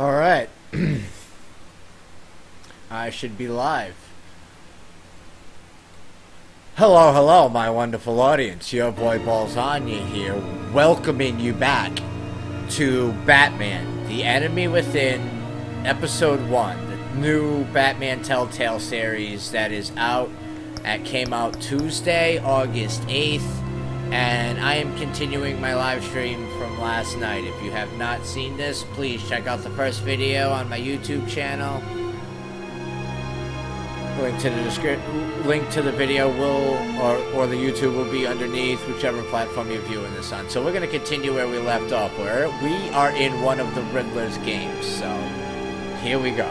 Alright. I should be live. Hello, hello, my wonderful audience. Your boy Balsagne here, welcoming you back to Batman, The Enemy Within, Episode 1, the new Batman Telltale series that is out, came out Tuesday, August 8th, and I am continuing my live stream from last night. If you have not seen this, please check out the first video on my YouTube channel. Link to the video or the YouTube will be underneath, whichever platform you're viewing this on. So we're going to continue where we left off, where we are in one of the Riddler's games. So here we go.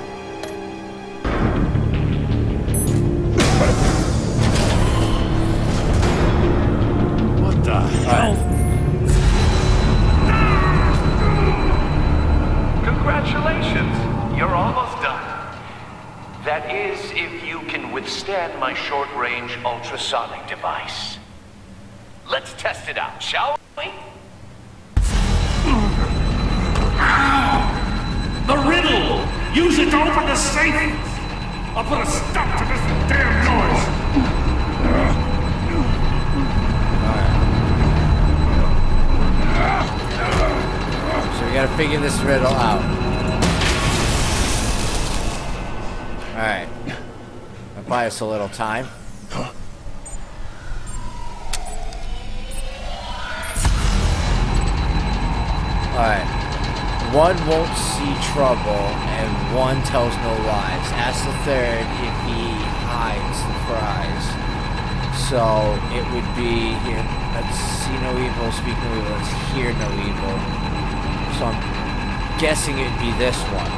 What the hell? Congratulations, you're almost done. That is, if you can withstand my short-range ultrasonic device. Let's test it out, shall we? The riddle! Use it to open the safe! I'll put a stop to this damn noise! So we gotta figure this riddle out. Alright. I'll buy us a little time. Alright. One won't see trouble, and one tells no lies. Ask the third if he hides the prize. So, it would be here. Let's see no evil, speak no evil, let's hear no evil. So I'm guessing it'd be this one.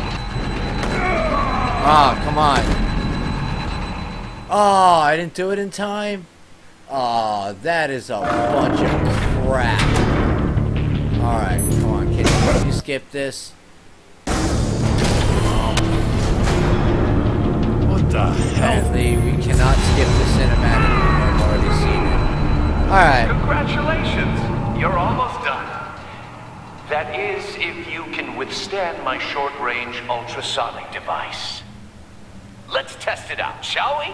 Ah, come on. Oh, I didn't do it in time? Oh, that is a bunch of crap. Alright, come on, can you skip this? What the hell? Apparently, we cannot skip the cinematic. I've already seen it. Alright. Congratulations, you're almost done. That is, if you can withstand my short-range ultrasonic device. Let's test it out, shall we?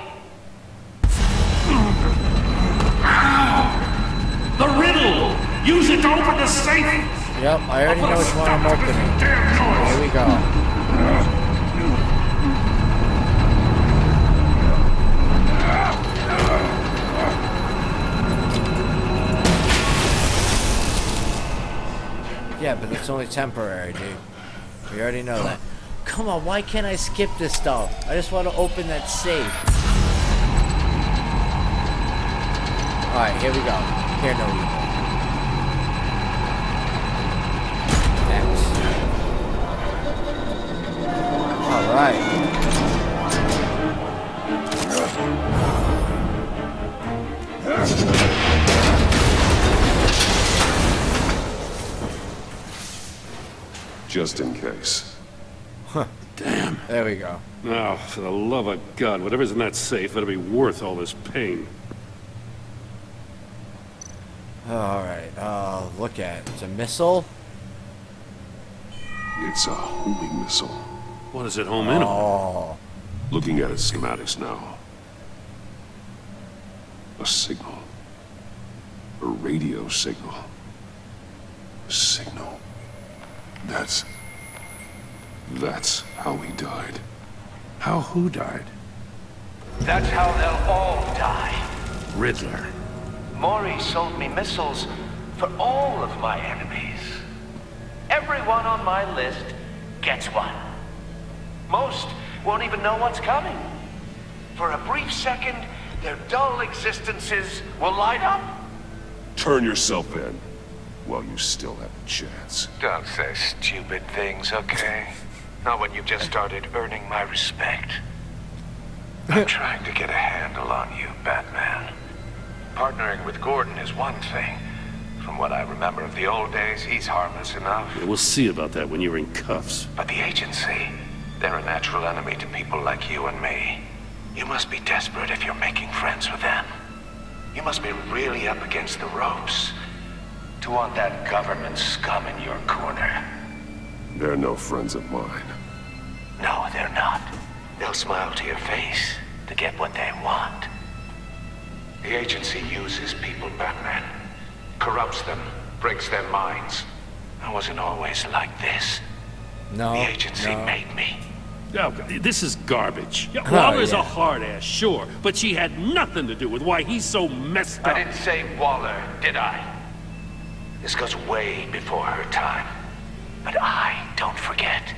The riddle! Use it to open the safe! Yep, I already know which one I'm opening. Here we go. Yeah, but it's only temporary, dude. We already know that. Come on, why can't I skip this stuff? I just want to open that safe. Alright, here we go. Hear no evil. Next. Alright. Just in case. Huh. Damn. There we go. Now, for the love of God, whatever's in that safe better be worth all this pain. Alright, look at it. It's a missile? It's a homing missile. What does it home in on? Oh. Looking at its schematics now. A signal. A radio signal. A signal. That's how he died. How who died? That's how they'll all die. Riddler. Maury sold me missiles for all of my enemies. Everyone on my list gets one. Most won't even know what's coming. For a brief second, their dull existences will light up. Turn yourself in while you still have a chance. Don't say stupid things, okay? Not when you've just started earning my respect. I'm trying to get a handle on you, Batman. Partnering with Gordon is one thing. From what I remember of the old days, he's harmless enough. Yeah, we'll see about that when you're in cuffs. But the agency, they're a natural enemy to people like you and me. You must be desperate if you're making friends with them. You must be really up against the ropes to want that government scum in your corner. They're no friends of mine. No, they're not. They'll smile to your face to get what they want. The agency uses people, Batman. Corrupts them, breaks their minds. I wasn't always like this. No. The agency made me. Oh, this is garbage. Yeah, Waller's yeah. a hard ass, sure, but she had nothing to do with why he's so messed up. I didn't say Waller, did I? This goes way before her time. But I don't forget.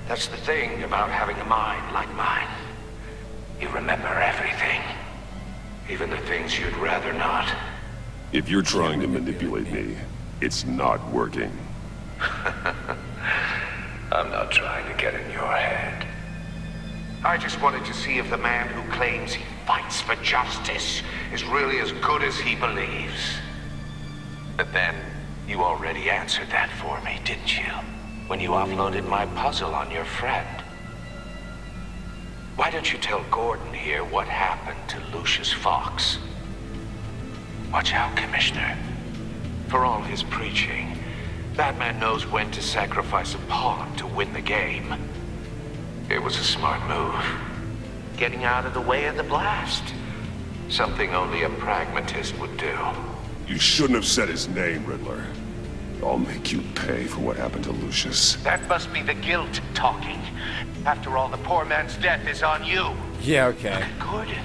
That's the thing about having a mind like mine. You remember everything. Even the things you'd rather not. If you're trying to manipulate me, it's not working. I'm not trying to get in your head. I just wanted to see if the man who claims he fights for justice is really as good as he believes. But then, you already answered that for me, didn't you? When you offloaded my puzzle on your friend. Why don't you tell Gordon here what happened to Lucius Fox? Watch out, Commissioner. For all his preaching, Batman knows when to sacrifice a pawn to win the game. It was a smart move. Getting out of the way of the blast. Something only a pragmatist would do. You shouldn't have said his name, Riddler. I'll make you pay for what happened to Lucius. That must be the guilt talking. After all, the poor man's death is on you. Yeah, okay. Gordon,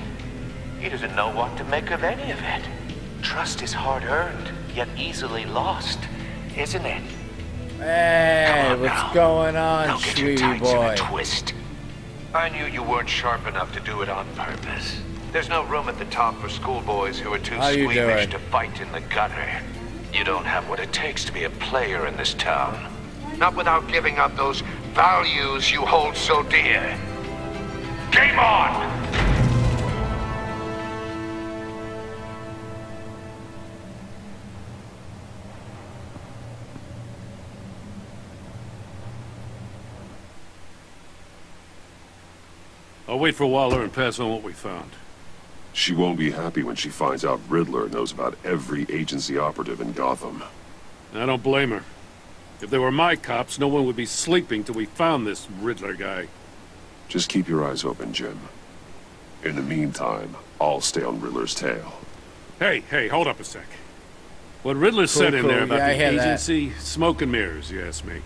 he doesn't know what to make of any of it. Trust is hard-earned, yet easily lost, isn't it? Hey, Come on what's now. going on, Don't get your sweetie tights in boy? a twist. I knew you weren't sharp enough to do it on purpose. There's no room at the top for schoolboys who are too How you squeamish doing? to fight in the gutter. You don't have what it takes to be a player in this town. Not without giving up those values you hold so dear. Game on! I'll wait for Waller and pass on what we found. She won't be happy when she finds out Riddler knows about every agency operative in Gotham. I don't blame her. If they were my cops, no one would be sleeping till we found this Riddler guy. Just keep your eyes open, Jim. In the meantime, I'll stay on Riddler's tail. Hey, hold up a sec. What Riddler said in cool. there about Yeah, I the hear that. agency, smoke and mirrors, you ask me.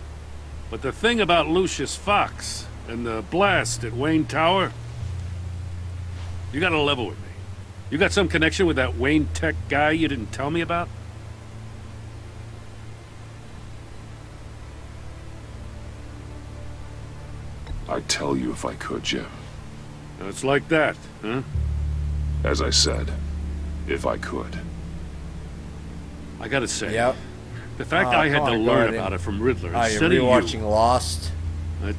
But the thing about Lucius Fox and the blast at Wayne Tower, you gotta level with me. You got some connection with that Wayne Tech guy you didn't tell me about? I'd tell you if I could, Jim. It's like that, huh? As I said, if I could. I gotta say, Yep. the fact Oh, I had come to on, learn Gordon. about it from Riddler Oh, you're instead of you, rewatching Lost. it There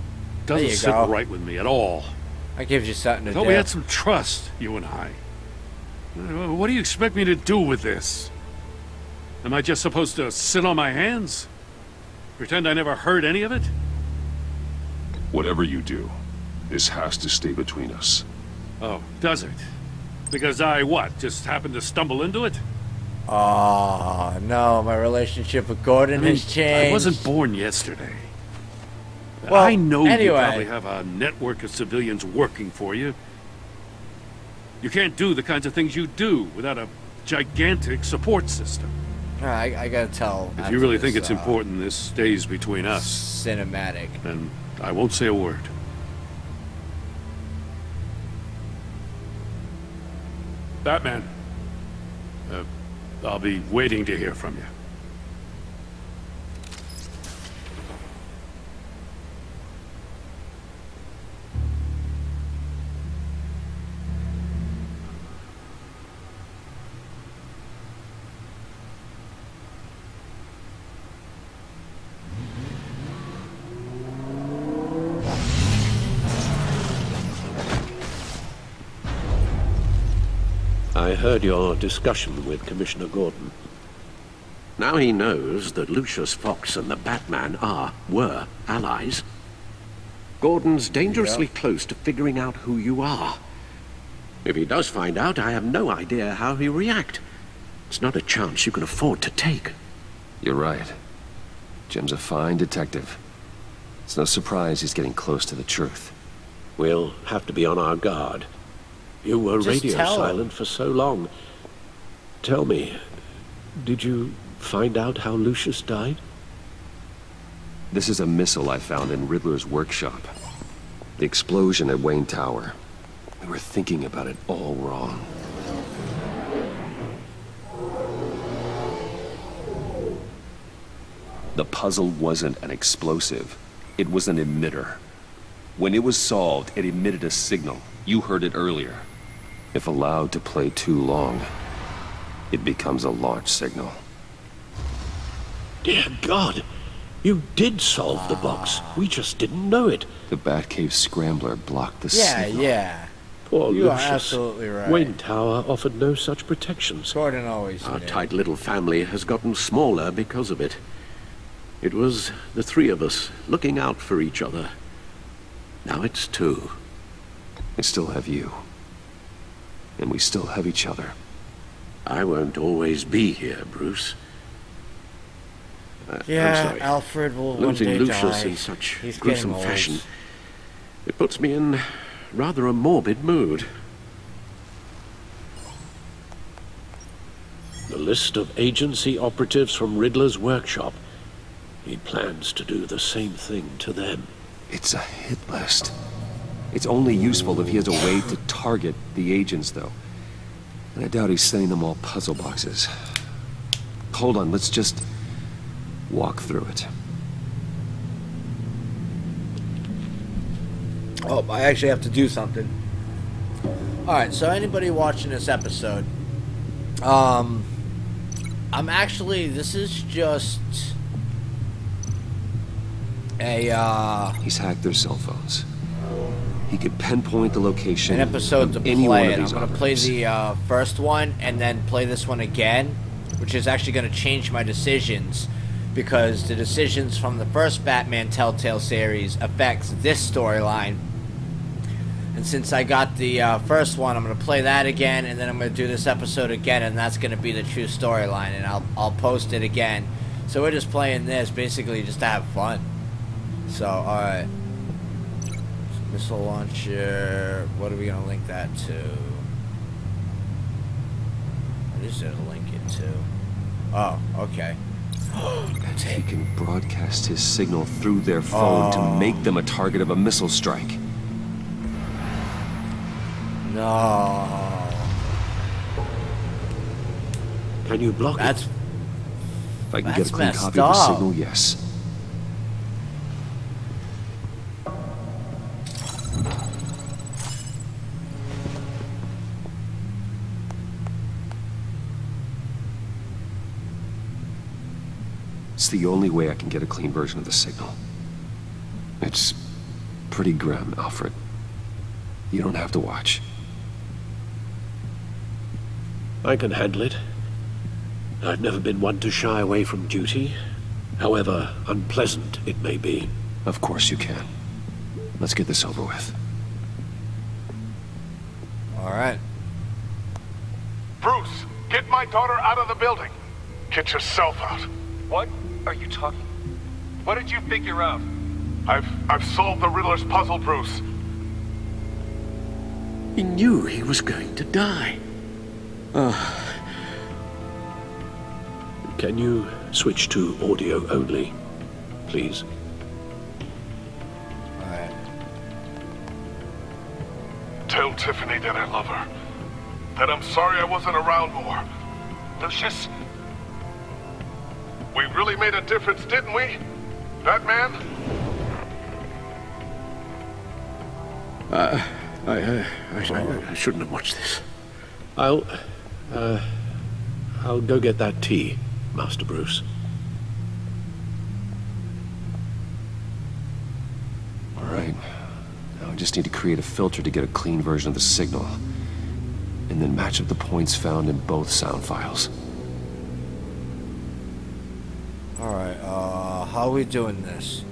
doesn't you sit go. right with me at all. That gives you something to I thought do. we had some trust, you and I. What do you expect me to do with this? Am I just supposed to sit on my hands? Pretend I never heard any of it? Whatever you do, this has to stay between us. Oh, does it? Because I, what, just happened to stumble into it? Oh, no, my relationship with Gordon has changed. I wasn't born yesterday. Well, I know anyway. you probably have a network of civilians working for you. You can't do the kinds of things you do without a gigantic support system. I gotta tell. If after you really this, think it's important this stays between us, cinematic. then I won't say a word. Batman. I'll be waiting to hear from you. I heard your discussion with Commissioner Gordon. Now he knows that Lucius Fox and the Batman were allies. Gordon's dangerously close to figuring out who you are. If he does find out, I have no idea how he'll react. It's not a chance you can afford to take. You're right. Jim's a fine detective. It's no surprise he's getting close to the truth. We'll have to be on our guard. You were Just radio tell him. silent for so long. Tell me, did you find out how Lucius died? This is a missile I found in Riddler's workshop. The explosion at Wayne Tower. We were thinking about it all wrong. The puzzle wasn't an explosive. It was an emitter. When it was solved, it emitted a signal. You heard it earlier. If allowed to play too long, it becomes a launch signal. Dear God, you did solve the box. We just didn't know it. The Batcave Scrambler blocked the Yeah, signal. yeah. Poor You are Lucius. absolutely right. Wayne Tower offered no such protections. Gordon always Our did. tight little family has gotten smaller because of it. It was the three of us looking out for each other. Now it's two. I still have you. And we still have each other. I won't always be here, Bruce. I'm Yeah, sorry. Alfred will one Losing day Lucius die. in such He's gruesome getting old. fashion, it puts me in rather a morbid mood. The list of agency operatives from Riddler's workshop. He plans to do the same thing to them. It's a hit list. It's only useful if he has a way to target the agents, though. And I doubt he's sending them all puzzle boxes. Hold on, let's just walk through it. Oh, I actually have to do something. Alright, so anybody watching this episode, I'm actually, this is just a, He's hacked their cell phones. He could pinpoint the location an episode to of any one play of it. I'm these going to play operatives. the first one and then play this one again, which is actually going to change my decisions because the decisions from the first Batman Telltale series affects this storyline. And since I got the first one, I'm going to play that again, and then I'm going to do this episode again, and that's going to be the true storyline, and I'll post it again. So we're just playing this basically just to have fun. So, alright. Missile launcher. What are we going to link that to? What is there to link it to? Oh, okay. And he can broadcast his signal through their phone to make them a target of a missile strike. No. Can you block That's it? If I can That's get a clean messed copy of the up. signal, yes. It's the only way I can get a clean version of the signal. It's pretty grim, Alfred. You don't have to watch. I can handle it. I've never been one to shy away from duty, however unpleasant it may be. Of course you can. Let's get this over with. alright. Bruce, get my daughter out of the building. Get yourself out. What are you talking? What did you figure out? I've solved the Riddler's puzzle, Bruce. He knew he was going to die. Can you switch to audio only, please? Alright. Tell Tiffany that I love her. That I'm sorry I wasn't around more. Lucius? We really made a difference, didn't we? Batman? I shouldn't have watched this. I'll go get that tea, Master Bruce. All right. Now I just need to create a filter to get a clean version of the signal. And then match up the points found in both sound files. Alright, how are we doing this?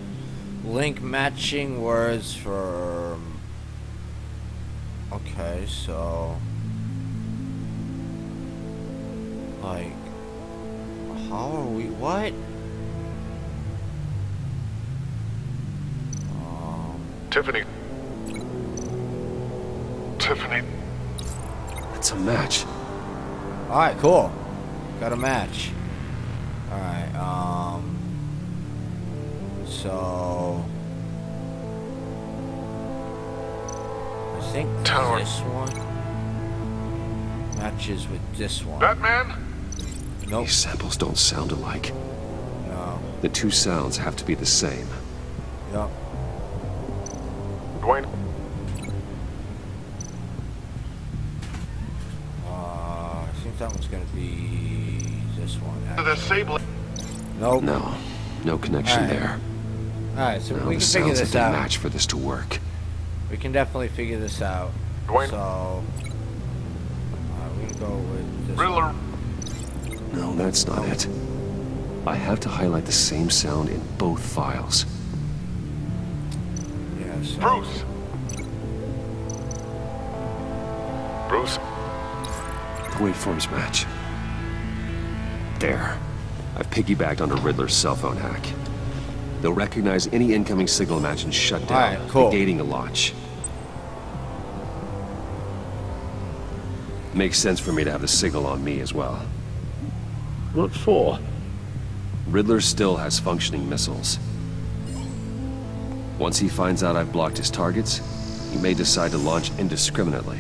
Link matching words for... Okay, so... Like... How are we... What? Tiffany. Tiffany. It's a match. Alright, cool. Got a match. Alright, so I think Tower. this one matches with this one. Batman? Nope. These samples don't sound alike. No. The two sounds have to be the same. Yep. Dwayne. I think that one's gonna be this one. The Sable. Nope. No connection Alright. there. Alright, so No, we the can figure sounds this have to out. match for this to work. We can definitely figure this out. Dwayne. So we can go with this Riddler. one. No, that's not it. I have to highlight the same sound in both files. Yeah, so Bruce. Bruce. The waveforms match. There. I've piggybacked onto Riddler's cell phone hack. They'll recognize any incoming signal match and shut down, Alright, cool. negating a launch. Makes sense for me to have the signal on me as well. What for? Riddler still has functioning missiles. Once he finds out I've blocked his targets, he may decide to launch indiscriminately.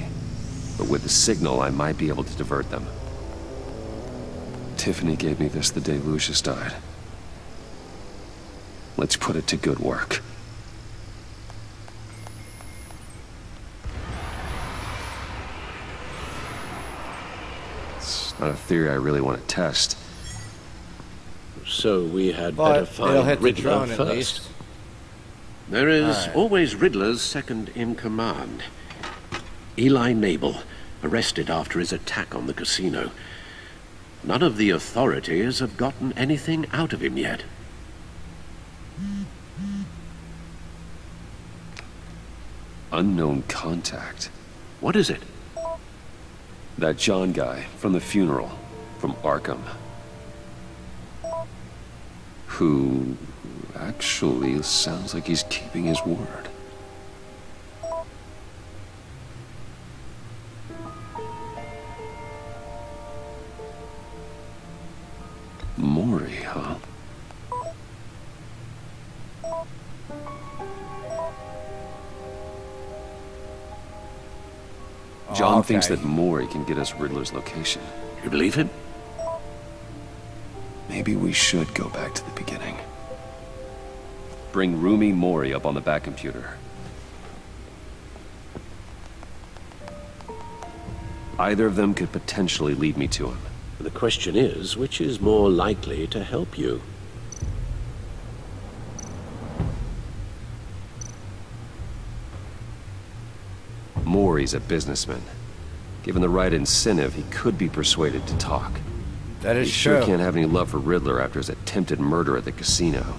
But with the signal, I might be able to divert them. Tiffany gave me this the day Lucius died. Let's put it to good work. It's not a theory I really want to test. So we had but better it'll find hit the Riddler drone at first. least. There is Alright. always Riddler's second in command. Eli Nabel, arrested after his attack on the casino. None of the authorities have gotten anything out of him yet. Unknown contact. What is it? That John guy from the funeral, from Arkham. Who actually sounds like he's keeping his word. Maury, huh? John thinks Okay. that Maury can get us Riddler's location. You believe him? Maybe we should go back to the beginning. Bring Rumi Mori up on the back computer. Either of them could potentially lead me to him. The question is, which is more likely to help you? Mori's a businessman. Given the right incentive, he could be persuaded to talk. That He is sure true. can't have any love for Riddler after his attempted murder at the casino.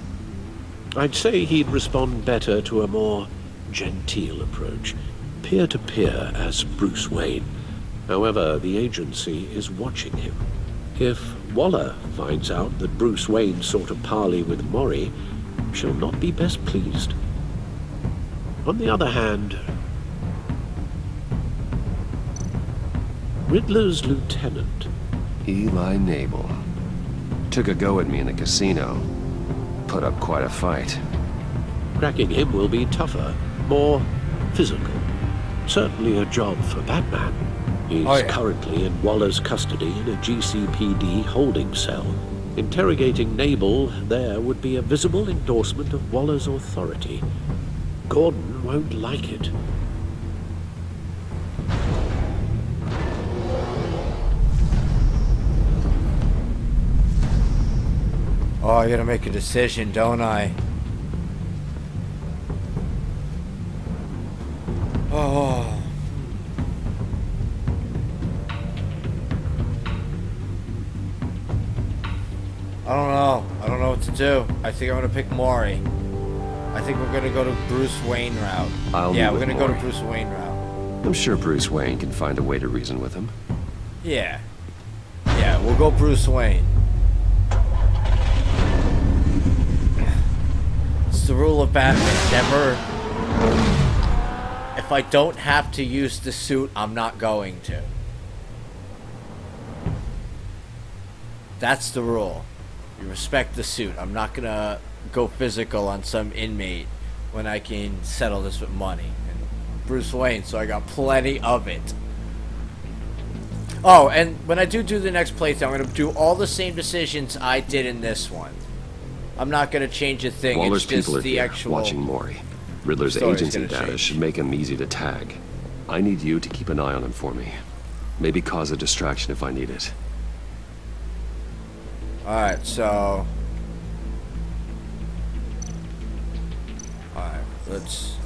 I'd say he'd respond better to a more genteel approach, peer-to-peer as Bruce Wayne. However, the agency is watching him. If Waller finds out that Bruce Wayne sought a parley with Mori, she'll not be best pleased. On the other hand, Riddler's lieutenant. Eli Nabel. Took a go at me in the casino. Put up quite a fight. Cracking him will be tougher, more physical. Certainly a job for Batman. He's Oh, yeah. currently in Waller's custody in a GCPD holding cell. Interrogating Nabel there would be a visible endorsement of Waller's authority. Gordon won't like it. Oh, I gotta make a decision, don't I? Oh. I don't know. I don't know what to do. I think I'm gonna pick Maury. I think we're gonna go to Bruce Wayne route. I'll Yeah, meet we're with gonna go to Maury. Bruce Wayne route. I'm sure Bruce Wayne can find a way to reason with him. Yeah. Yeah, we'll go Bruce Wayne. It's the rule of Batman. If I don't have to use the suit, I'm not going to. That's the rule. You respect the suit. I'm not gonna go physical on some inmate when I can settle this with money. And Bruce Wayne, so I got plenty of it. Oh, and when I do the next playthrough, I'm gonna do all the same decisions I did in this one. I'm not gonna change a thing. Waller's it's just people are the here, actual watching Mori. Riddler's story's agency gonna data change. should make him easy to tag. I need you to keep an eye on him for me. Maybe cause a distraction if I need it. Alright, so... Alright, let's...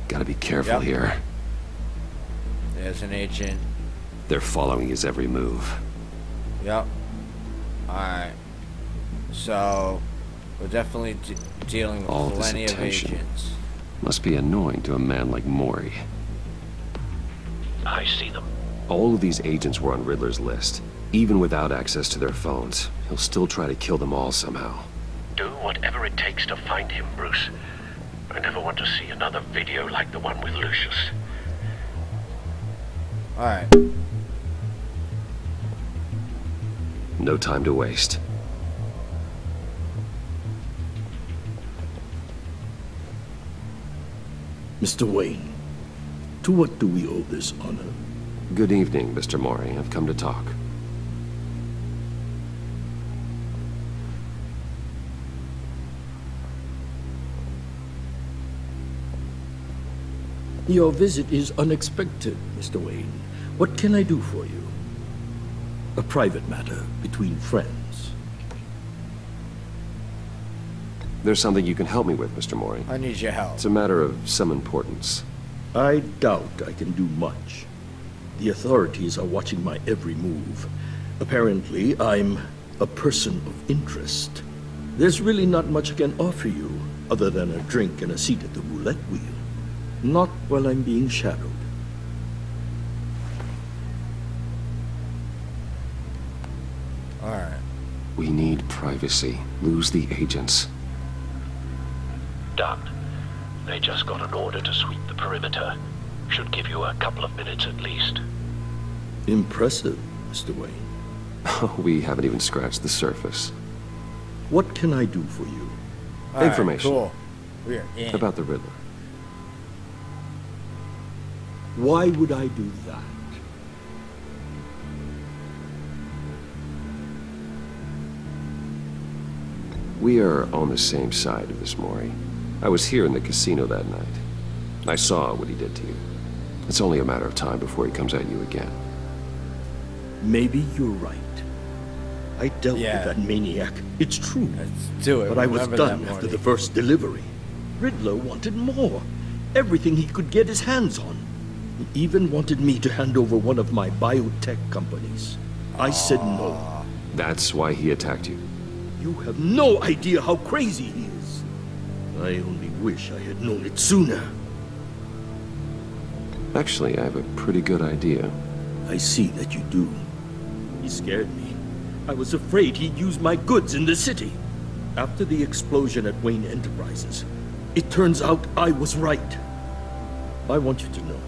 Gotta be careful Yep. here. There's an agent. They're following his every move. Yep. Alright. So, we're definitely dealing with All this plenty of attention. agents. Must be annoying to a man like Mori. I see them. All of these agents were on Riddler's list. Even without access to their phones, he'll still try to kill them all somehow. Do whatever it takes to find him, Bruce. I never want to see another video like the one with Lucius. Alright. No time to waste. Mr. Wayne, to what do we owe this honor? Good evening, Mr. Mori. I've come to talk. Your visit is unexpected, Mr. Wayne. What can I do for you? A private matter between friends. There's something you can help me with, Mr. Mori. I need your help. It's a matter of some importance. I doubt I can do much. The authorities are watching my every move. Apparently, I'm a person of interest. There's really not much I can offer you, other than a drink and a seat at the roulette wheel. Not while I'm being shadowed. Alright. We need privacy. Lose the agents. Done. They just got an order to sweep the perimeter. Should give you a couple of minutes at least. Impressive, Mr. Wayne. We haven't even scratched the surface. What can I do for you? Alright, Information. Cool. We're in. About the Riddler. Why would I do that? We are on the same side of this, Mori. I was here in the casino that night. I saw what he did to you. It's only a matter of time before he comes at you again. Maybe you're right. I dealt Yeah. with that maniac. It's true. Let's do it. But I was Remember done that, after Morty. the first delivery. Riddler wanted more. Everything he could get his hands on. He even wanted me to hand over one of my biotech companies. I said no. That's why he attacked you. You have no idea how crazy he is. I only wish I had known it sooner. Actually, I have a pretty good idea. I see that you do. He scared me. I was afraid he'd use my goods in the city. After the explosion at Wayne Enterprises, it turns out I was right. I want you to know,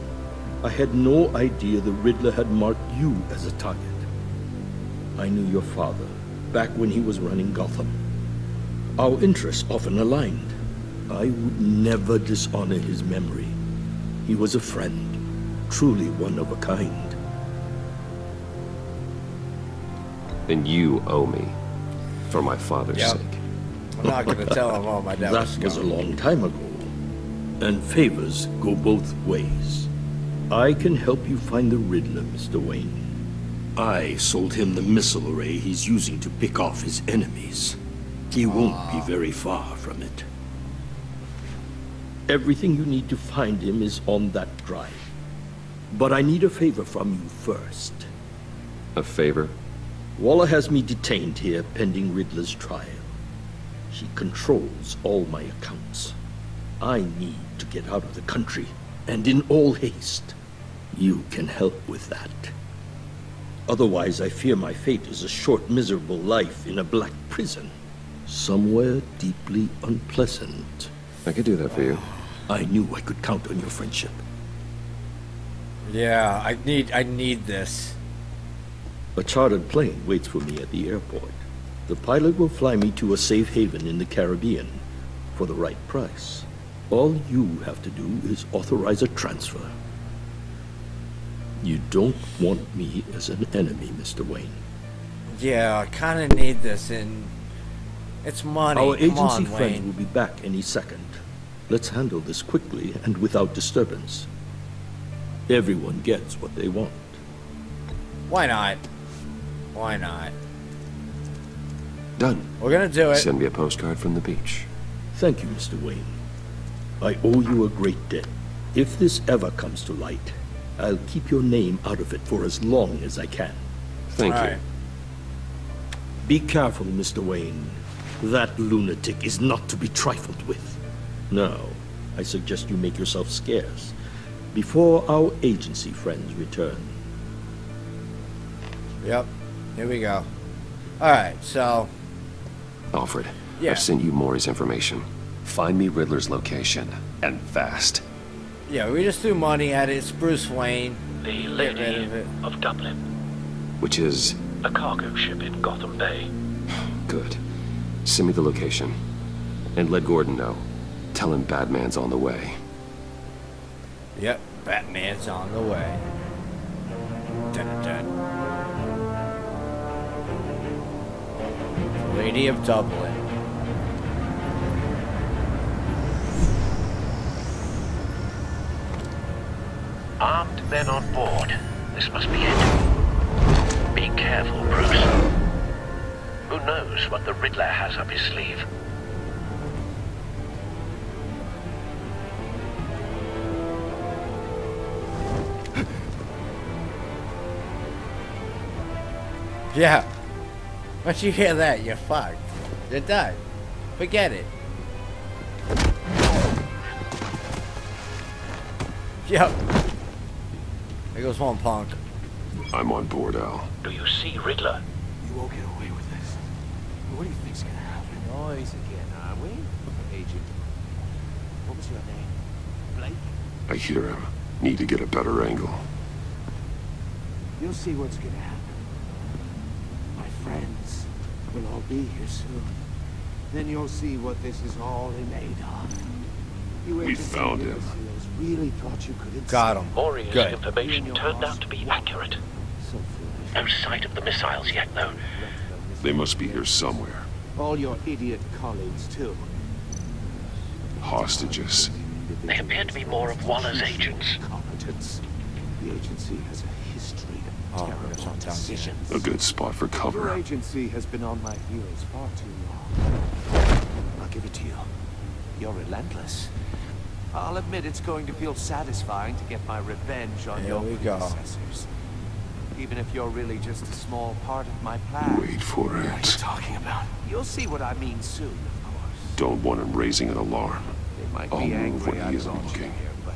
I had no idea the Riddler had marked you as a target. I knew your father, back when he was running Gotham. Our interests often aligned. I would never dishonor his memory. He was a friend, truly one of a kind. Then you owe me. For my father's Yep. sake. I'm not going to tell him, oh, my dad That was was a gone. long time ago. And favors go both ways. I can help you find the Riddler, Mr. Wayne. I sold him the missile array he's using to pick off his enemies. He won't be very far from it. Everything you need to find him is on that drive. But I need a favor from you first. A favor? Waller has me detained here pending Riddler's trial. She controls all my accounts. I need to get out of the country, and in all haste. You can help with that. Otherwise, I fear my fate is a short, miserable life in a black prison. Somewhere deeply unpleasant. I could do that for you. I knew I could count on your friendship. Yeah, I need this. A chartered plane waits for me at the airport. The pilot will fly me to a safe haven in the Caribbean for the right price. All you have to do is authorize a transfer. You don't want me as an enemy, Mr. Wayne. Yeah, I kind of need this, and it's money. Our Come agency on, friends Wayne. will be back any second. Let's handle this quickly and without disturbance. Everyone gets what they want. Why not? Why not? Done. We're gonna do it. Send me a postcard from the beach. Thank you, Mr. Wayne. I owe you a great debt. If this ever comes to light, I'll keep your name out of it for as long as I can. Thank All you. right. Be careful, Mr. Wayne. That lunatic is not to be trifled with. Now, I suggest you make yourself scarce before our agency friends return. Yep. Here we go. Alright, so... Alfred, Yeah. I've sent you Maury's information. Find me Riddler's location, and fast. Yeah, we just threw money at it. It's Bruce Wayne. The Get rid Lady of it. of Dublin. Which is... A cargo ship in Gotham Bay. good. Send me the location. And let Gordon know. Tell him Batman's on the way. Yep, Batman's on the way. Dun, dun. The Lady of Dublin. Armed men on board. This must be it. Be careful, Bruce. Who knows what the Riddler has up his sleeve? Yeah. Once you hear that, you're fucked. You're done. Forget it. Yep. There goes one punk. I'm on board, Al. Do you see Riddler? You won't get away with this. What do you think's gonna happen? Noise again, are we? Agent. What was your name? Blake? I hear him. Need to get a better angle. You'll see what's gonna happen. My friends will all be here soon. Then you'll see what this is all made of. You We agency found him. imbeciles really thought you could Got him. Maury's Good. information turned out to be accurate. So foolish. No sight of the missiles yet, though. They must be here somewhere. All your idiot colleagues, too. Hostages. They appear to be more of Waller's agents. Competence. The agency has a history of Oh, there's terrible one down here. decisions. A good spot for Your cover. agency has been on my heels far too long. I'll give it to you. You're relentless. I'll admit it's going to feel satisfying to get my revenge on Here your we go. predecessors. Even if you're really just a small part of my plan. Wait for What are you it. talking about? You'll see what I mean soon, of course. Don't want him raising an alarm. They might I'll be move angry when I he isn't brought you looking. here, but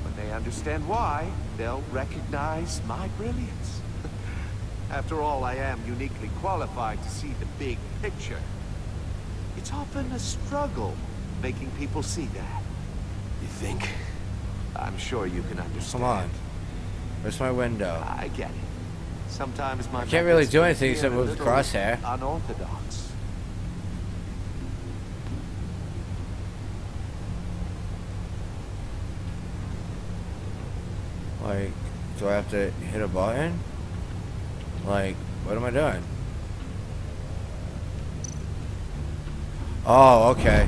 when they understand why, they'll recognize my brilliance. After all, I am uniquely qualified to see the big picture. It's often a struggle making people see that. You think? I'm sure you can understand. Come on. Where's my window? I get it. Sometimes my I can't really methods do can anything appear except a move the little crosshair. Unorthodox. Like, do I have to hit a button? Like, what am I doing? Oh, okay.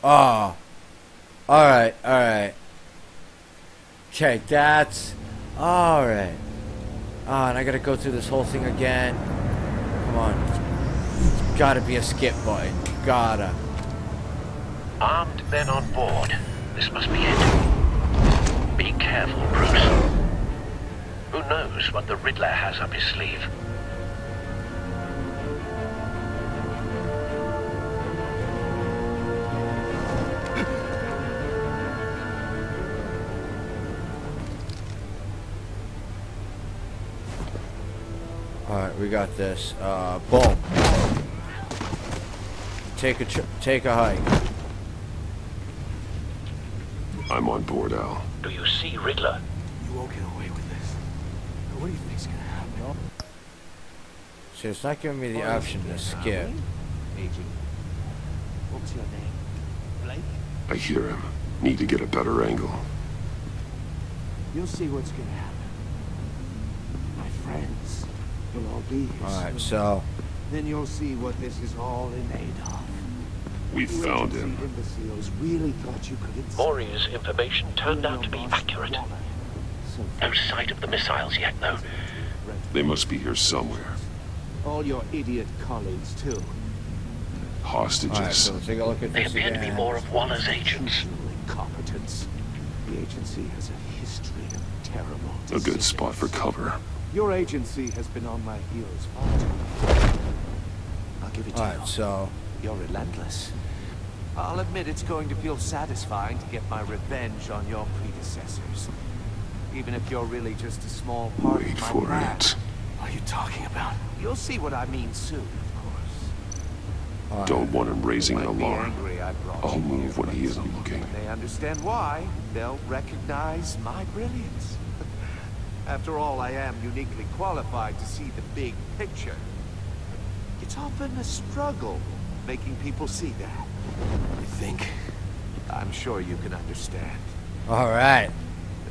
Oh. Alright, alright. Okay, that's... Alright. Oh, and I gotta go through this whole thing again. Come on. There's gotta be a skip button. Gotta. Armed men on board. This must be it. Be careful, Bruce. Who knows what the Riddler has up his sleeve? Alright, we got this. Boom. take a hike. I'm on board, Al. Do you see Riddler? You won't get away with this. What do you think's gonna happen? See, it's not giving me the option to skip. Agent, what was your name? Blake? I hear him. Need to get a better angle. You'll see what's gonna happen. My friends will all be here Alright, soon. so Then you'll see what this is all in aid of. We You found agency him. imbeciles really thought you could insult Maury's information turned out to be accurate. So No sight of the missiles yet, though. They must be here somewhere. all your idiot colleagues too. Hostages. alright, so let's take a look at They this appear to be again. more of Waller's agents. Institutional incompetence. The agency has a history of terrible A good decisions. spot for cover. Your agency has been on my heels far too long. I'll give it to Alright, you. so You're relentless. I'll admit it's going to feel satisfying to get my revenge on your predecessors. Even if you're really just a small part Wait of my for plan. it. What are you talking about? You'll see what I mean soon, of course. alright. Don't want him raising They an might be alarm. angry I brought I'll you move here, when he but isn't looking. when they understand why, they'll recognize my brilliance. After all, I am uniquely qualified to see the big picture. It's often a struggle making people see that. You think? I'm sure you can understand. Alright,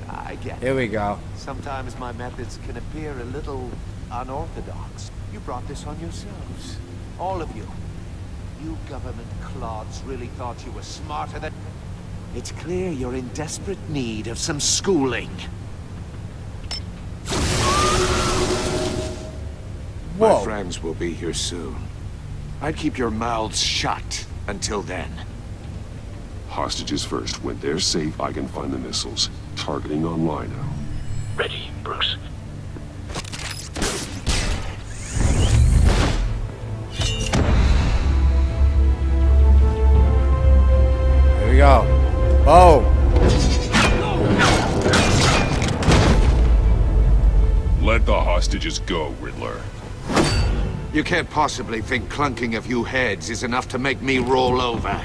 I get it. here we go. Sometimes my methods can appear a little unorthodox. You brought this on yourselves. All of you. You government clods really thought you were smarter than... It's clear you're in desperate need of some schooling. My Whoa. friends will be here soon. I'd keep your mouths shut until then. Hostages first. When they're safe, I can find the missiles. Targeting on Lino. Ready, Bruce. Here we go. Oh! Let the hostages go, Riddler. You can't possibly think clunking a few heads is enough to make me roll over.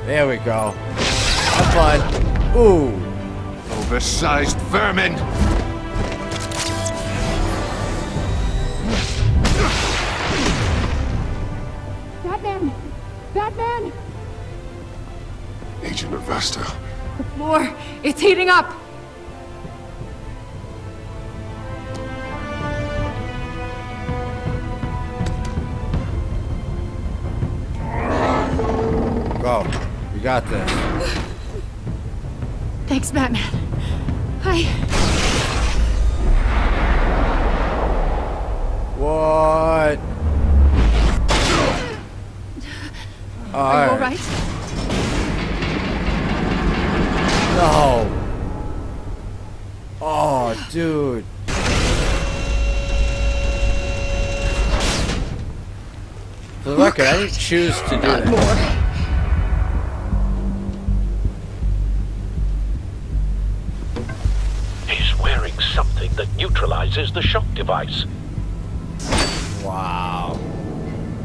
There we go. Have fun. Ooh. Oversized vermin! Batman! Batman! Agent Avesta. The floor! It's heating up! Go. You got this. Thanks, Batman. What? Are you alright? No. Oh, dude. For the record, I didn't choose to do that. He's wearing something that neutralizes the shock device. Wow.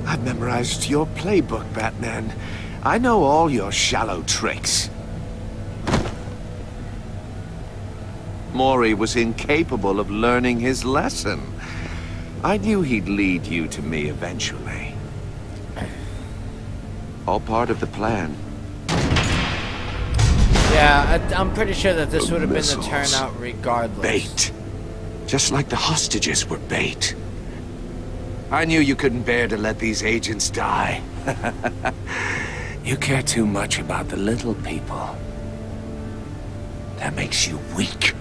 I've memorized your playbook, Batman. I know all your shallow tricks. Maury was incapable of learning his lesson. I knew he'd lead you to me eventually. All part of the plan. Yeah, I'm pretty sure that this would have been the Missiles. turnout regardless. Bait. Just like the hostages were bait. I knew you couldn't bear to let these agents die. You care too much about the little people. That makes you weak.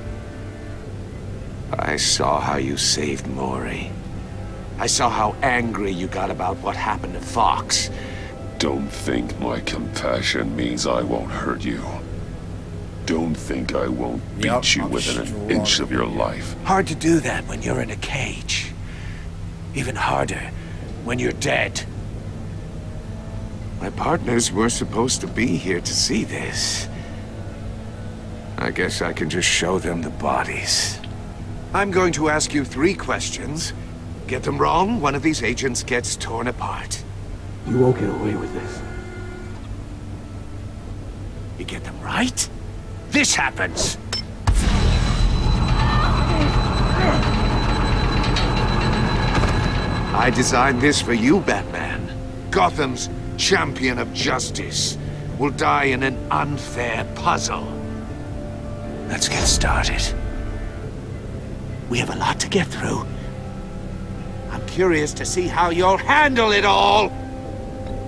I saw how you saved Maury. I saw how angry you got about what happened to Fox. Don't think my compassion means I won't hurt you. Don't think I won't beat Yep, you I'm within an strong. inch of your life. Hard to do that when you're in a cage. Even harder when you're dead. My partners were supposed to be here to see this. I guess I can just show them the bodies. I'm going to ask you 3 questions. Get them wrong, one of these agents gets torn apart. You won't get away with this. You get them right, this happens. I designed this for you, Batman. Gotham's champion of justice will die in an unfair puzzle. Let's get started. We have a lot to get through. I'm curious to see how you'll handle it all.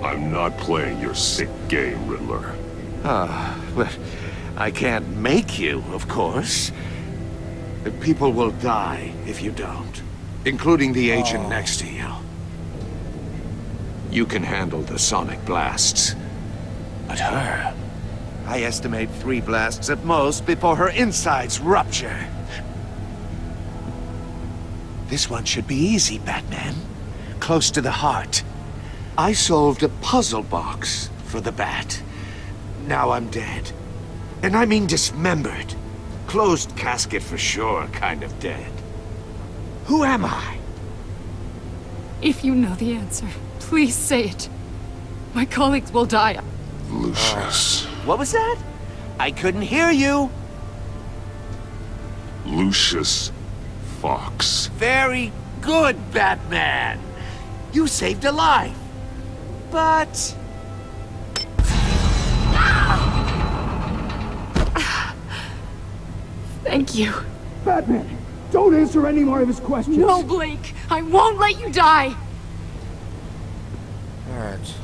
I'm not playing your sick game, Riddler. Well, I can't make you, of course. People will die if you don't, including the agent next to you. You can handle the sonic blasts, but her, I estimate 3 blasts at most before her insides rupture. This one should be easy, Batman. Close to the heart. I solved a puzzle box for the Bat. Now I'm dead. And I mean dismembered. Closed casket for sure, kind of dead. Who am I? If you know the answer, please say it. My colleagues will die. Lucius. What was that? I couldn't hear you. Lucius Fox. Very good, Batman. You saved a life. But... Thank you. Batman, don't answer any more of his questions. No, Blake. I won't let you die. Alright.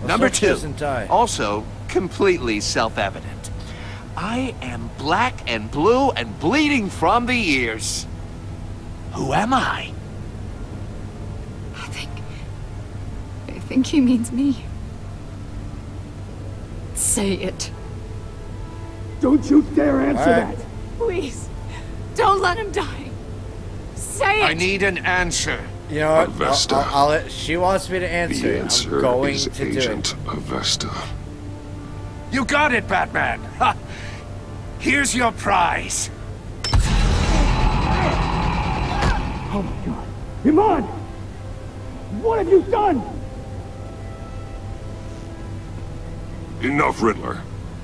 Number 2. Doesn't die. Also, completely self-evident. I am black and blue and bleeding from the ears. Who am I? I think he means me. Say it. Don't you dare answer Alright. that. Please. Don't let him die. Say it. I need an answer. You know what? Avesta. She wants me to answer The it. answer I'm going is to Agent do it. Avesta. You got it, Batman. Ha. Here's your prize. Oh my God. Iman! What have you done? Enough, Riddler.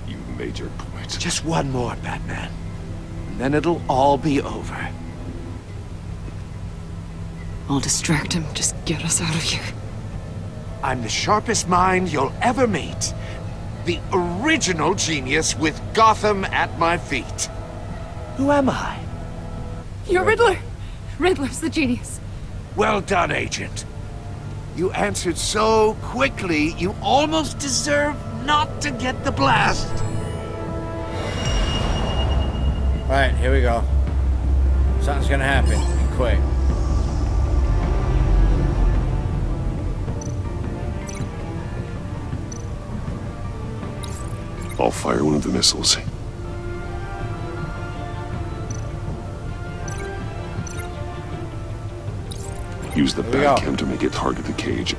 You've made your point. Just one more, Batman. And then it'll all be over. I'll distract him. Just get us out of here. I'm the sharpest mind you'll ever meet. The original genius with Gotham at my feet. Who am I? You're Riddler. Riddler's the genius. Well done, Agent. You answered so quickly, you almost deserve not to get the blast. Alright, here we go. Something's gonna happen. And quick. I'll fire one of the missiles. Use the Here we go. back cam to make it target the cage.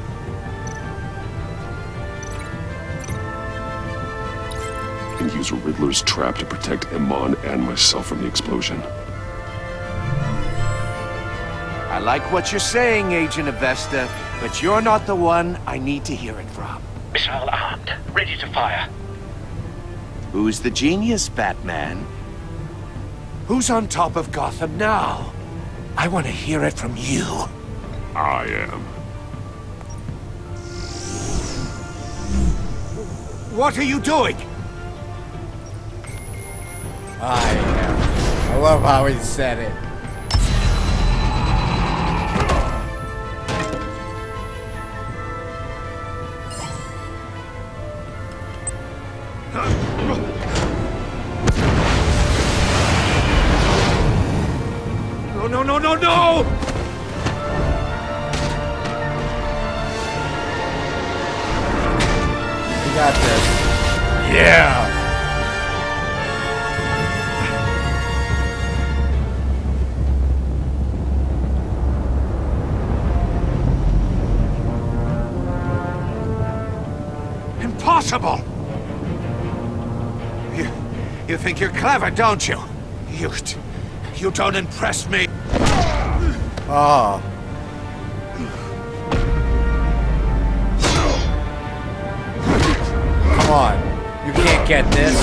And use Riddler's trap to protect Iman and myself from the explosion. I like what you're saying, Agent Avesta, but you're not the one I need to hear it from. Missile armed, ready to fire. Who's the genius, Batman? Who's on top of Gotham now? I want to hear it from you. I am. What are you doing? I am. I love how he said it. No, no, no, no, no! You got this. Yeah! Impossible! You think you're clever, don't you? You You don't impress me. Oh. Come on. You can't get this.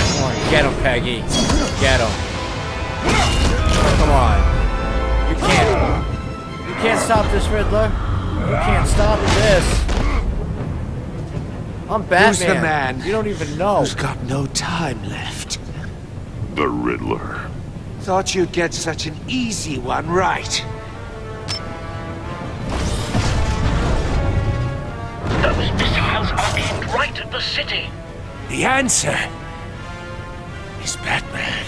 Come on, get him, Peggy. Get him. Come on. You can't stop this, Riddler. You can't stop this. I'm Batman. Who's the man? You don't even know. Who's got no time left? The Riddler. Thought you'd get such an easy one right. Those missiles are aimed right at the city. The answer is Batman.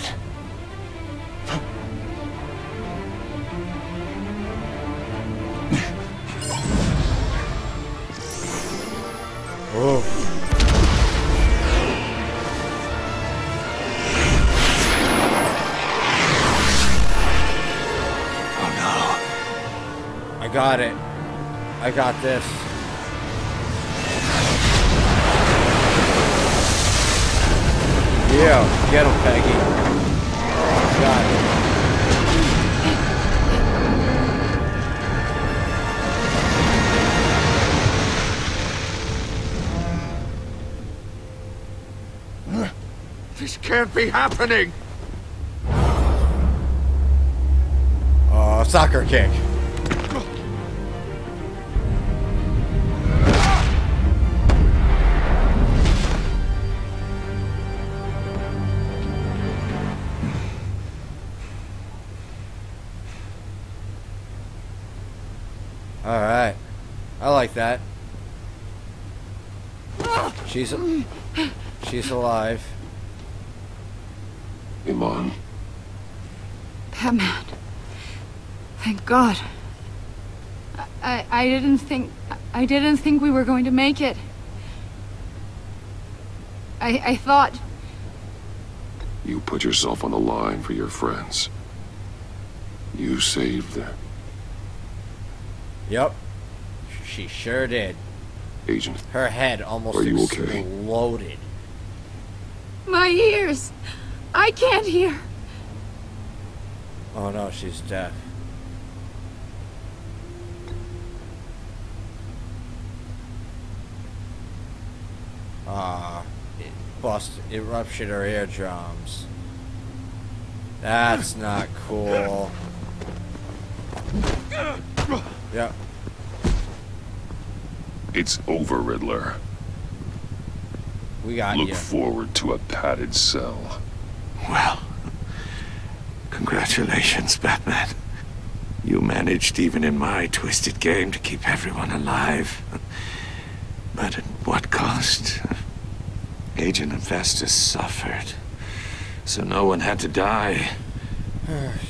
Oh. Oh no. I got it. I got this. Yeah, get him, Peggy. Got it. This can't be happening. Oh, soccer kick. All right, I like that. She's alive. Iman. Batman. Thank God. I didn't think we were going to make it. I thought... You put yourself on the line for your friends. You saved them. Yep. She sure did. Agent, her head almost are you okay? exploded. My ears! I can't hear. Oh no, she's deaf. It ruptured her eardrums. That's not cool. Yep. It's over, Riddler. We got Look you. forward to a padded cell. Well, congratulations, Batman. You managed, even in my twisted game, to keep everyone alive. But at what cost? Agent Infestus suffered, so no one had to die.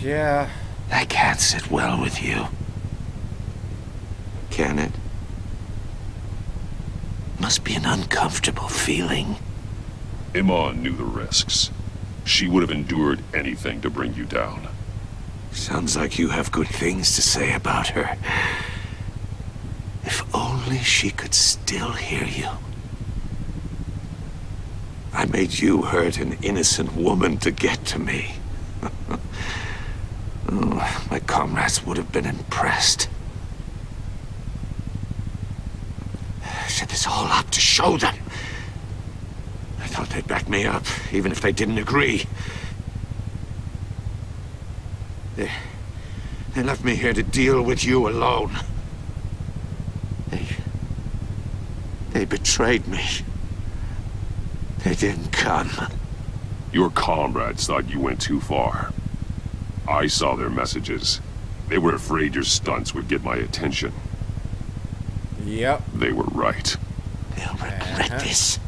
Yeah. That can't sit well with you. Can it? Must be an uncomfortable feeling. Iman knew the risks. She would have endured anything to bring you down. Sounds like you have good things to say about her. If only she could still hear you. I made you hurt an innocent woman to get to me. Oh, my comrades would have been impressed. I set this all up to show them. I thought they'd back me up, even if they didn't agree. They left me here to deal with you alone. They betrayed me. They didn't come. Your comrades thought you went too far. I saw their messages. They were afraid your stunts would get my attention. Yep. They were right. They'll regret this.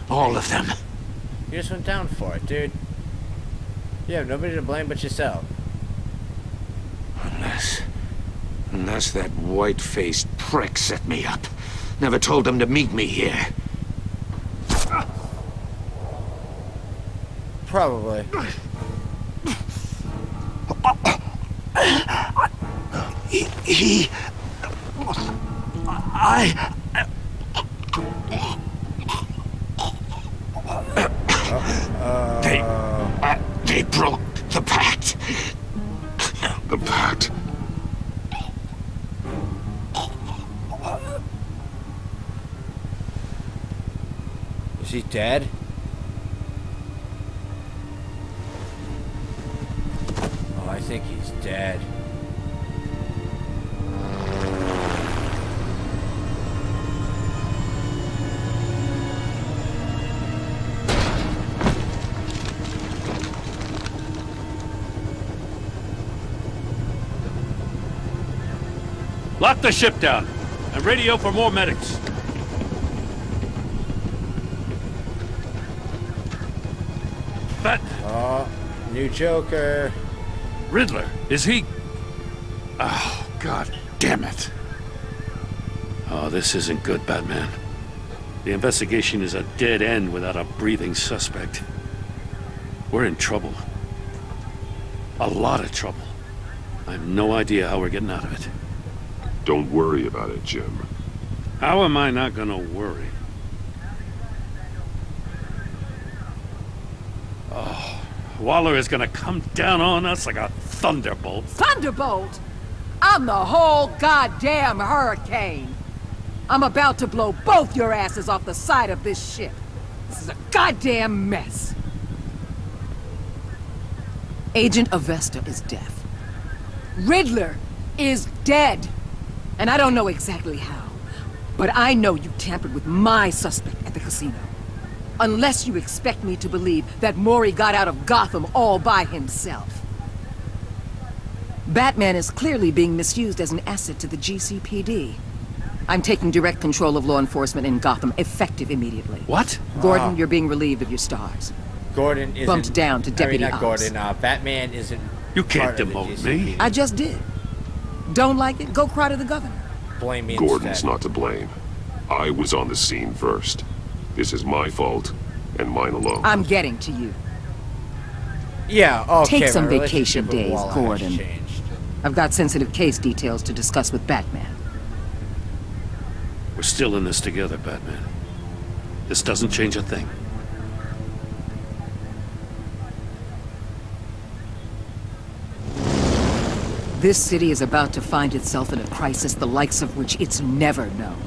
All of them. You just went down for it, dude. You have nobody to blame but yourself. Unless that white-faced prick set me up. Never told them to meet me here. Probably. They broke the pact. The pact? Is he dead? Oh, I think he's dead. Lock the ship down and radio for more medics. Oh, new Joker. Riddler, is he? Oh, God damn it. Oh, this isn't good, Batman. The investigation is a dead end without a breathing suspect. We're in trouble. A lot of trouble. I have no idea how we're getting out of it. Don't worry about it, Jim. How am I not gonna worry? Oh, Waller is gonna come down on us like a thunderbolt. Thunderbolt? I'm the whole goddamn hurricane. I'm about to blow both your asses off the side of this ship. This is a goddamn mess. Agent Avesta is deaf. Riddler is dead. And I don't know exactly how, but I know you tampered with my suspect at the casino. Unless you expect me to believe that Mori got out of Gotham all by himself. Batman is clearly being misused as an asset to the GCPD. I'm taking direct control of law enforcement in Gotham, effective immediately. What? Gordon, you're being relieved of your stars. Gordon isn't... Bumped down to deputy not ops. Gordon. Batman isn't... You can't demote me. I just did. Don't like it? Go cry to the governor. Blame me Gordon's instead. not to blame. I was on the scene first. This is my fault, and mine alone. I'm getting to you. Yeah, okay. Take some my vacation relationship with days, Waller has Gordon. changed. I've got sensitive case details to discuss with Batman. We're still in this together, Batman. This doesn't change a thing. This city is about to find itself in a crisis the likes of which it's never known.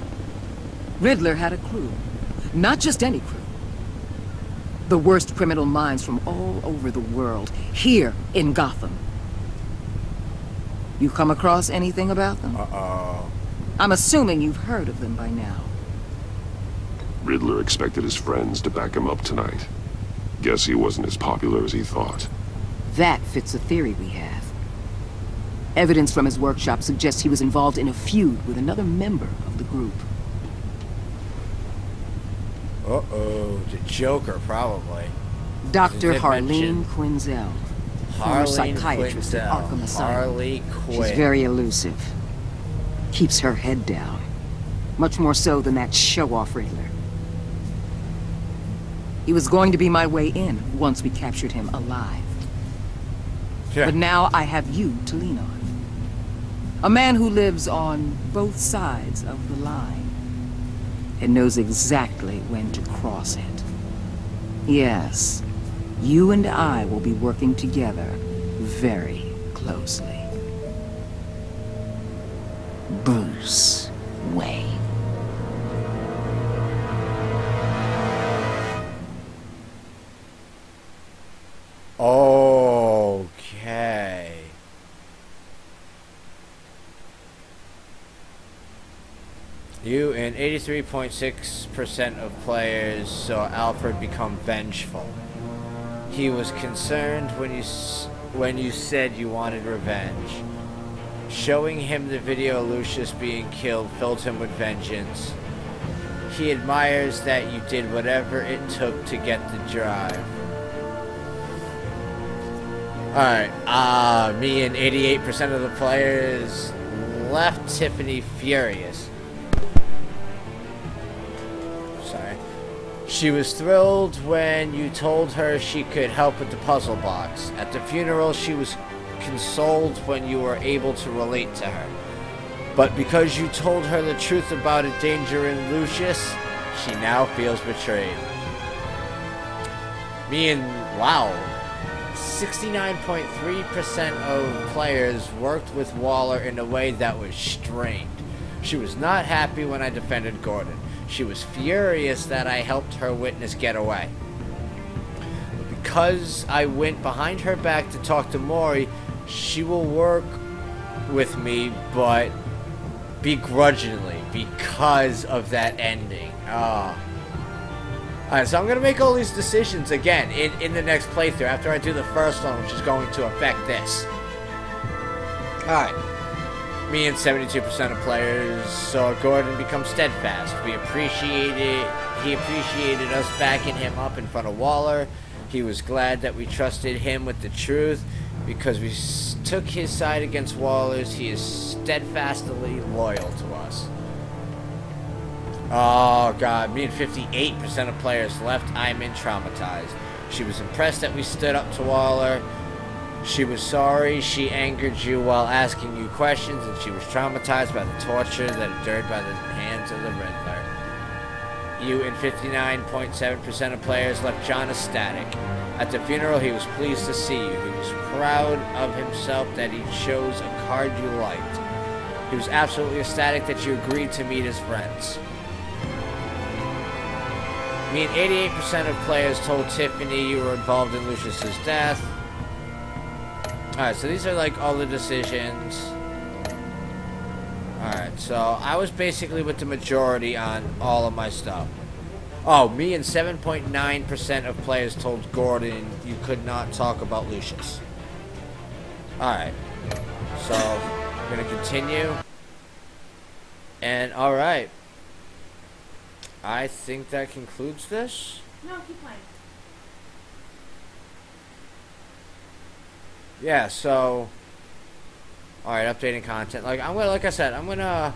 Riddler had a crew. Not just any crew. The worst criminal minds from all over the world, here in Gotham. You come across anything about them? Uh-oh. I'm assuming you've heard of them by now. Riddler expected his friends to back him up tonight. Guess he wasn't as popular as he thought. That fits a theory we have. Evidence from his workshop suggests he was involved in a feud with another member of the group. Uh-oh. The Joker, probably. Dr. Did Harleen mention- Quinzel. Former psychiatrist at Arkham Asylum. Harley Quinn. She's very elusive. Keeps her head down. Much more so than that show-off Riddler. He was going to be my way in once we captured him alive. Yeah. But now I have you to lean on. A man who lives on both sides of the line. And knows exactly when to cross it. Yes, you and I will be working together very closely. Bruce Wayne. Okay. You and 83.6% of players saw Alfred become vengeful. He was concerned when you said you wanted revenge. Showing him the video of Lucius being killed filled him with vengeance. He admires that you did whatever it took to get the drive. Alright, me and 88% of the players left Tiffany furious. Sorry. She was thrilled when you told her she could help with the puzzle box. At the funeral, she was consoled when you were able to relate to her. But because you told her the truth about a danger in Lucius, she now feels betrayed. Me and... wow. 69.3% of players worked with Waller in a way that was strained. She was not happy when I defended Gordon. She was furious that I helped her witness get away. Because I went behind her back to talk to Mori, she will work with me, but begrudgingly, because of that ending. Alright, so I'm going to make all these decisions again in the next playthrough after I do the first one, which is going to affect this. Alright. Me and 72% of players saw Gordon become steadfast. He appreciated us backing him up in front of Waller. He was glad that we trusted him with the truth. Because we took his side against Waller's, he is steadfastly loyal to us. Oh god, me and 58% of players left Iman traumatized. She was impressed that we stood up to Waller. She was sorry she angered you while asking you questions, and she was traumatized by the torture that endured by the hands of the Riddler. You and 59.7% of players left John ecstatic. At the funeral, he was pleased to see you. He was proud of himself that he chose a card you liked. He was absolutely ecstatic that you agreed to meet his friends. Me and 88% of players told Tiffany you were involved in Lucius's death. Alright, so these are like all the decisions. Alright, so I was basically with the majority on all of my stuff. Oh, me and 7.9% of players told Gordon you could not talk about Lucius. Alright. So, I'm going to continue. And, alright. I think that concludes this. No, keep playing. Yeah, so... Alright, updating content. Like I said, I'm gonna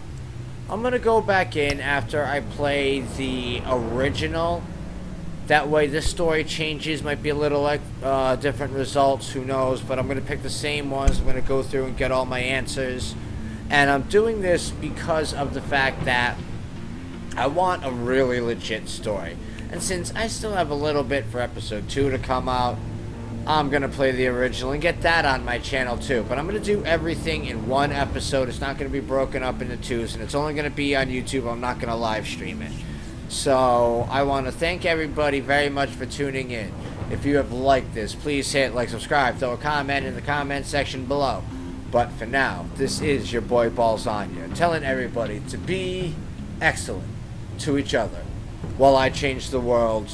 go back in after I play the original. That way this story changes, might be a little like different results, who knows, but I'm gonna pick the same ones. I'm gonna go through and get all my answers. And I'm doing this because of the fact that I want a really legit story. And since I still have a little bit for episode 2 to come out, I'm going to play the original and get that on my channel too. But I'm going to do everything in one episode. It's not going to be broken up into twos, and it's only going to be on YouTube. I'm not going to live stream it. So I want to thank everybody very much for tuning in. If you have liked this, please hit like, subscribe, throw a comment in the comment section below. But for now, this is your boy Balsagne, telling everybody to be excellent to each other while I change the world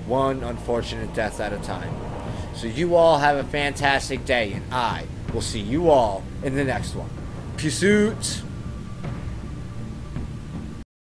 one unfortunate death at a time. So you all have a fantastic day, and I will see you all in the next one. Peace out.